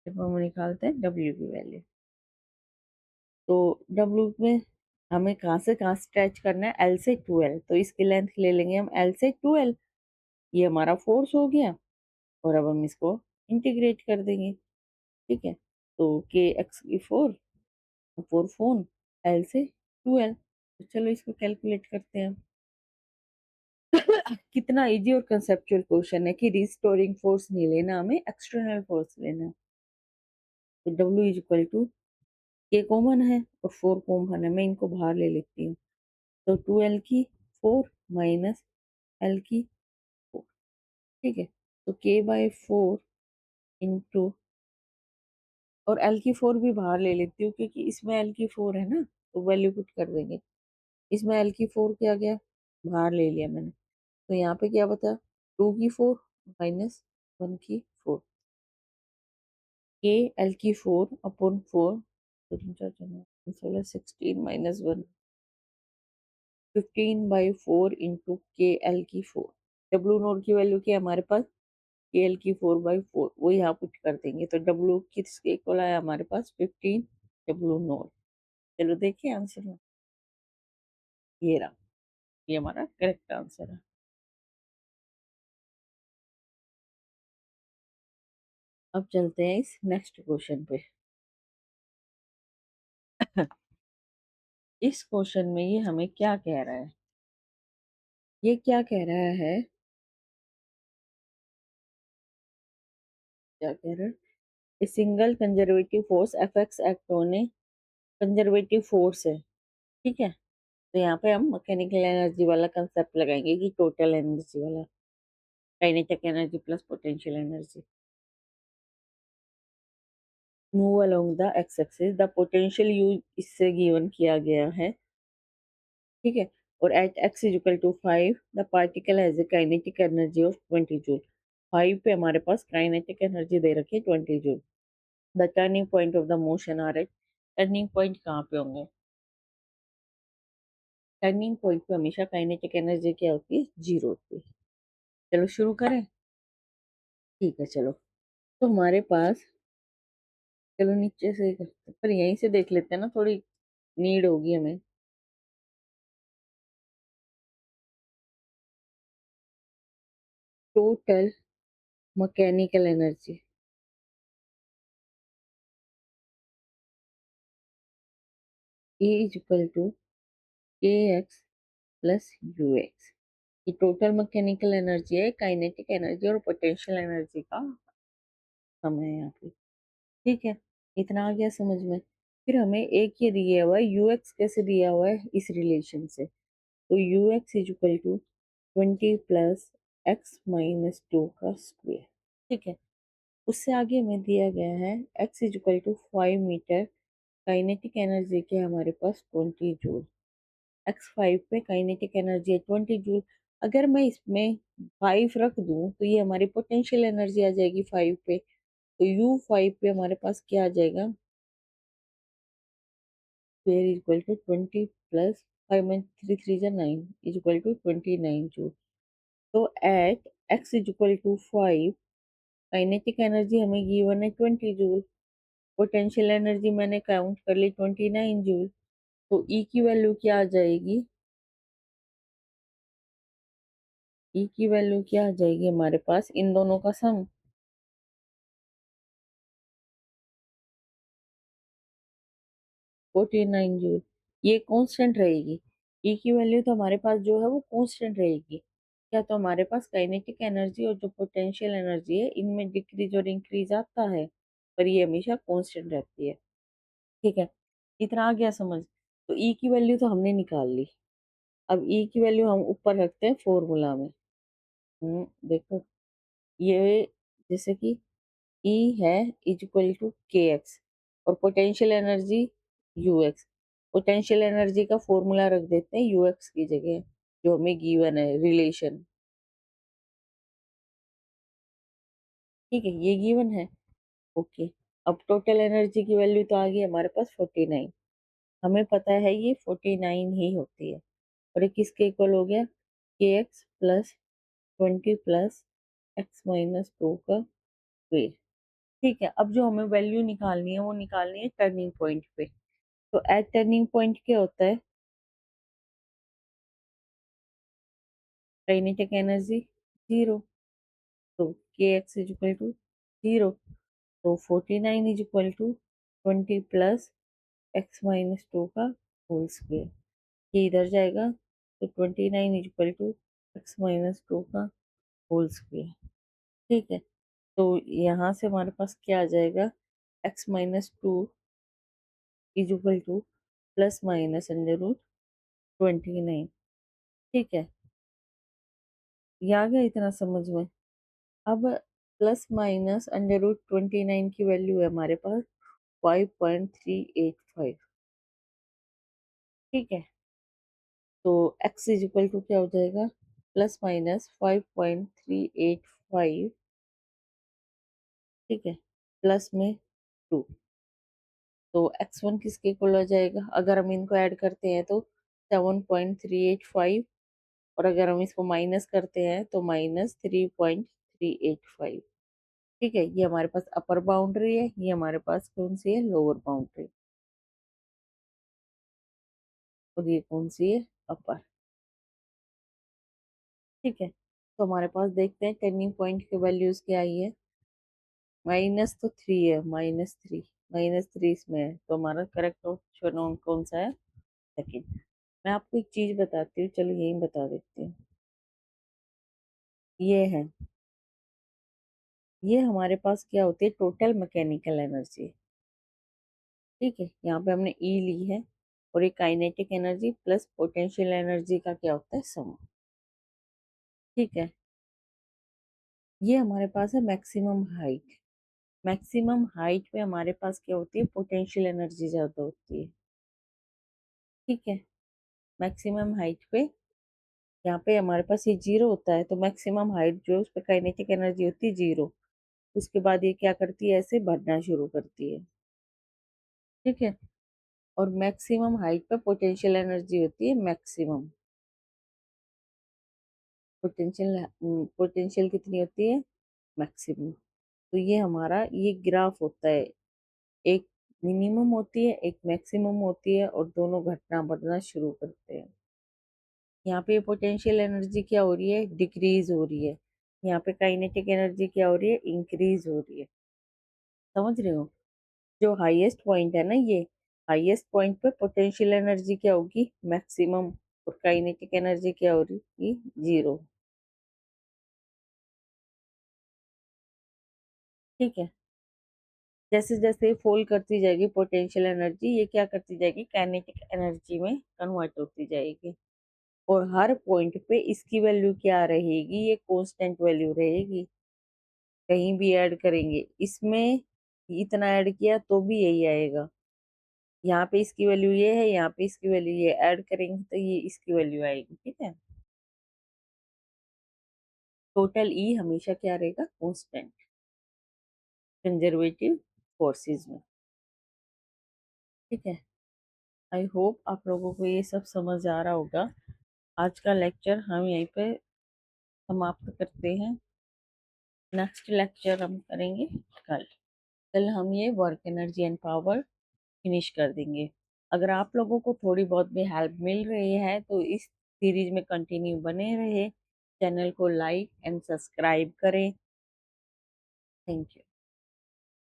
जब हम निकालते हैं डब्ल्यू की वैल्यू, तो डब्ल्यू में हमें कहाँ से कहाँ स्ट्रेच करना है? एल से 2L, तो इसकी लेंथ ले लेंगे हम एल से 2L। ये हमारा फोर्स हो गया, और अब हम इसको इंटीग्रेट कर देंगे। ठीक है, तो के एक्स की 4 फोन एल से 2L। तो चलो इसको कैलकुलेट करते हैं। कितना इजी और कंसेप्चुअल क्वेश्चन है कि रिस्टोरिंग फोर्स नहीं लेना, हमें एक्सटर्नल फोर्स लेना है। तो डब्ल्यू इज इक्वल टू के कॉमन है और 4 कॉमन है, मैं इनको बाहर ले लेती हूँ। तो 2L की 4 माइनस एल की 4। ठीक है, तो k/4 इंटू, और एल की 4 भी बाहर ले लेती हूँ क्योंकि इसमें एल की 4 है ना, तो वैल्यू पुट कर देंगे। इसमें एल की 4 क्या गया, बाहर ले लिया मैंने। तो यहाँ पे क्या बता, 2 की 4 माइनस 1 की 4। के एल की 4/4, तो 16 माइनस 1, 15/4 इंटू के एल की 4। डब्ल्यू नोट की वैल्यू क्या है हमारे पास? के एल की 4/4, वो यहाँ पुट कर देंगे। तो डब्ल्यू किसके इक्वल आया हमारे पास? 15 डब्ल्यू नोट। चलो देखिए आंसर में, ये रहा, ये हमारा करेक्ट आंसर है। अब चलते हैं इस नेक्स्ट क्वेश्चन पे। इस क्वेश्चन में ये हमें क्या कह रहा है? ये क्या कह रहा है, क्या कह रहा है? A single conservative force FX act on A conservative force है। ठीक है, तो यहाँ पे हम मैकेनिकल एनर्जी वाला कंसेप्ट लगाएंगे कि टोटल एनर्जी वाला, kinetic energy plus potential energy. Move along the X axis, the potential U इससे गिवन किया गया है। ठीक है, और at X is equal to 5 the particle has a kinetic energy of 20 joule. 5 पे हमारे पास काइनेटिक एनर्जी दे रखी है 20 joule. The turning point of the motion are at, turning point कहाँ पे होंगे? टर्निंग पॉइंट पे हमेशा काइनेटिक एनर्जी क्या होती है? 0 होती है। चलो शुरू करें। ठीक है चलो, तो हमारे पास, चलो नीचे से ही करते हैं, पर यहीं से देख लेते हैं ना, थोड़ी नीड होगी हमें। Total mechanical energy E is equal to K X plus U X. ये टोटल मैकेनिकल एनर्जी है, काइनेटिक एनर्जी और पोटेंशियल एनर्जी का समय है यहाँ पे। ठीक है, इतना आ गया समझ में। फिर हमें एक ये दिया हुआ है यू एक्स, कैसे दिया हुआ है इस रिलेशन से? तो U X is equal to 20 plus x minus 2 का स्क्वेयर। ठीक है, उससे आगे हमें दिया गया है X is equal to 5 metre, kinetic energy के हमारे पास 20 जूल। x5 पे काइनेटिक एनर्जी है 20 जूल। अगर मैं इसमें 5 रख दूं तो ये हमारी पोटेंशियल एनर्जी आ जाएगी 5 पे। तो U5 पे हमारे पास क्या आ जाएगा? Square is equal to 20 plus 5 में 3 3 जा 9 इज इक्वल टू 29 जूल। तो at x is equal to 5, kinetic energy हमें गिवन है 20 जूल, पोटेंशियल एनर्जी मैंने काउंट कर ली 29 जूल। तो E की वैल्यू क्या आ जाएगी? E की वैल्यू क्या आ जाएगी हमारे पास, इन दोनों का सम, 49 जूल। ये कांस्टेंट रहेगी। E की वैल्यू तो हमारे पास जो है वो कांस्टेंट रहेगी। क्या? तो हमारे पास काइनेटिक एनर्जी और जो पोटेंशियल एनर्जी है इनमें डिक्रीज और इंक्रीज आता है, पर ये हमेशा कांस्टेंट रहती है। ठीक है, इतना आ गया समझ। तो E की वैल्यू तो हमने निकाल ली। अब E की वैल्यू हम ऊपर रखते हैं फॉर्मूला में। देखो, ये जैसे कि E है is equal to K x, और potential energy you x. Potential energy का फॉर्मूला रख देते हैं यू एक्स की जगह, जो हमें गिवन है रिलेशन। ठीक है, ये गिवन है। ओके, अब टोटल एनर्जी की वैल्यू तो आ गई हमारे पास 49। हमें पता है ये 49 ही होती है। और ये किसके इक्वल हो गया? के X plus 20 plus x minus 2 का स्क्वेयर। ठीक है, अब जो हमें वैल्यू निकालनी है वो निकालनी है टर्निंग पॉइंट पे। तो एट टर्निंग पॉइंट क्या होता है? Kinetic energy zero. तो के x is equal to zero. तो 49 is equal to 20 plus x minus 2 का होल स्क्वेयर। ये इधर जाएगा तो 29 is equal to x minus 2 का होल स्क्वेयर। ठीक है, तो यहाँ से हमारे पास क्या आ जाएगा? X minus 2 is equal to plus minus under root 29। ठीक है, ये आ गया इतना समझ में? अब प्लस माइनस अंडर रूट 29 की वैल्यू है हमारे पास 5.385। ठीक है, तो x इज इक्वल टू क्या हो जाएगा? Plus minus 5.385। ठीक है, प्लस में 2। तो x1 किसके इक्वल हो जाएगा? अगर हम इनको ऐड करते हैं तो 7.385। और अगर हम इसको माइनस करते हैं तो माइनस 3.385। ठीक है, ये हमारे पास अपर बाउंड्री है, ये हमारे पास कौन सी है? Lower boundary. और ये कौन सी है? अपर। ठीक है, तो हमारे पास देखते हैं टर्निंग पॉइंट की वैल्यूज क्या आई है। माइनस तो 3 है, -3। -3 इसमें है, तो हमारा करेक्ट ऑप्शन कौन सा है? सेकंड। मैं आपको एक चीज बताती हूँ, चलो यही बता देती हूँ। ये है, ये हमारे पास क्या होती है? Total mechanical energy. ठीक है, यहाँ पे हमने ई ली है। और ये kinetic energy plus potential energy का क्या होता है? सम। ठीक है, ये हमारे पास है मैक्सिमम हाइट। मैक्सिमम हाइट पे हमारे पास क्या होती है? पोटेंशियल एनर्जी ज्यादा होती है। ठीक है, मैक्सिमम हाइट पे यहाँ पे हमारे पास ये जीरो होता है, तो मैक्सिमम हाइट जो उस पर काइनेटिक एनर्जी होती है जीरो। उसके बाद ये क्या करती है? ऐसे बढ़ना शुरू करती है। ठीक है, और मैक्सिमम हाइट पे पोटेंशियल एनर्जी होती है मैक्सिमम। पोटेंशियल पोटेंशियल कितनी होती है? मैक्सिमम। तो ये हमारा ये ग्राफ होता है। एक मिनिमम होती है, एक मैक्सिमम होती है, और दोनों घटना बढ़ना शुरू करते हैं। यहाँ पे पोटेंशियल एनर्जी क्या हो रही है? डिक्रीज हो रही है। यहाँ पे काइनेटिक एनर्जी क्या हो रही है? इंक्रीज हो रही है। समझ रहे हो? जो हाईएस्ट पॉइंट है ना, ये हाईएस्ट पॉइंट पे पोटेंशियल एनर्जी क्या होगी? मैक्सिमम। और काइनेटिक एनर्जी क्या हो रही है? जीरो। ठीक है, जैसे जैसे फॉल करती जाएगी पोटेंशियल एनर्जी, ये क्या करती जाएगी? काइनेटिक एनर्जी में कन्वर्ट होती जाएगी। और हर पॉइंट पे इसकी वैल्यू क्या रहेगी? ये कांस्टेंट वैल्यू रहेगी। कहीं भी ऐड करेंगे इसमें, इतना ऐड किया तो भी यही आएगा। यहाँ पे इसकी वैल्यू ये है, यहाँ पे इसकी वैल्यू ये, ऐड करेंगे तो ये इसकी वैल्यू आएगी। ठीक है, टोटल ई हमेशा क्या रहेगा? कांस्टेंट, कंजर्वेटिव फोर्सेस में। ठीक है, आई होप आप लोगों को ये सब समझ आ रहा होगा। आज का लेक्चर हम यहीं पे समाप्त करते हैं। नेक्स्ट लेक्चर हम करेंगे कल। कल हम ये work energy and power finish कर देंगे। अगर आप लोगों को थोड़ी बहुत भी हेल्प मिल रही है तो इस सीरीज में कंटिन्यू बने रहे। चैनल को लाइक एंड सब्सक्राइब करें। Thank you.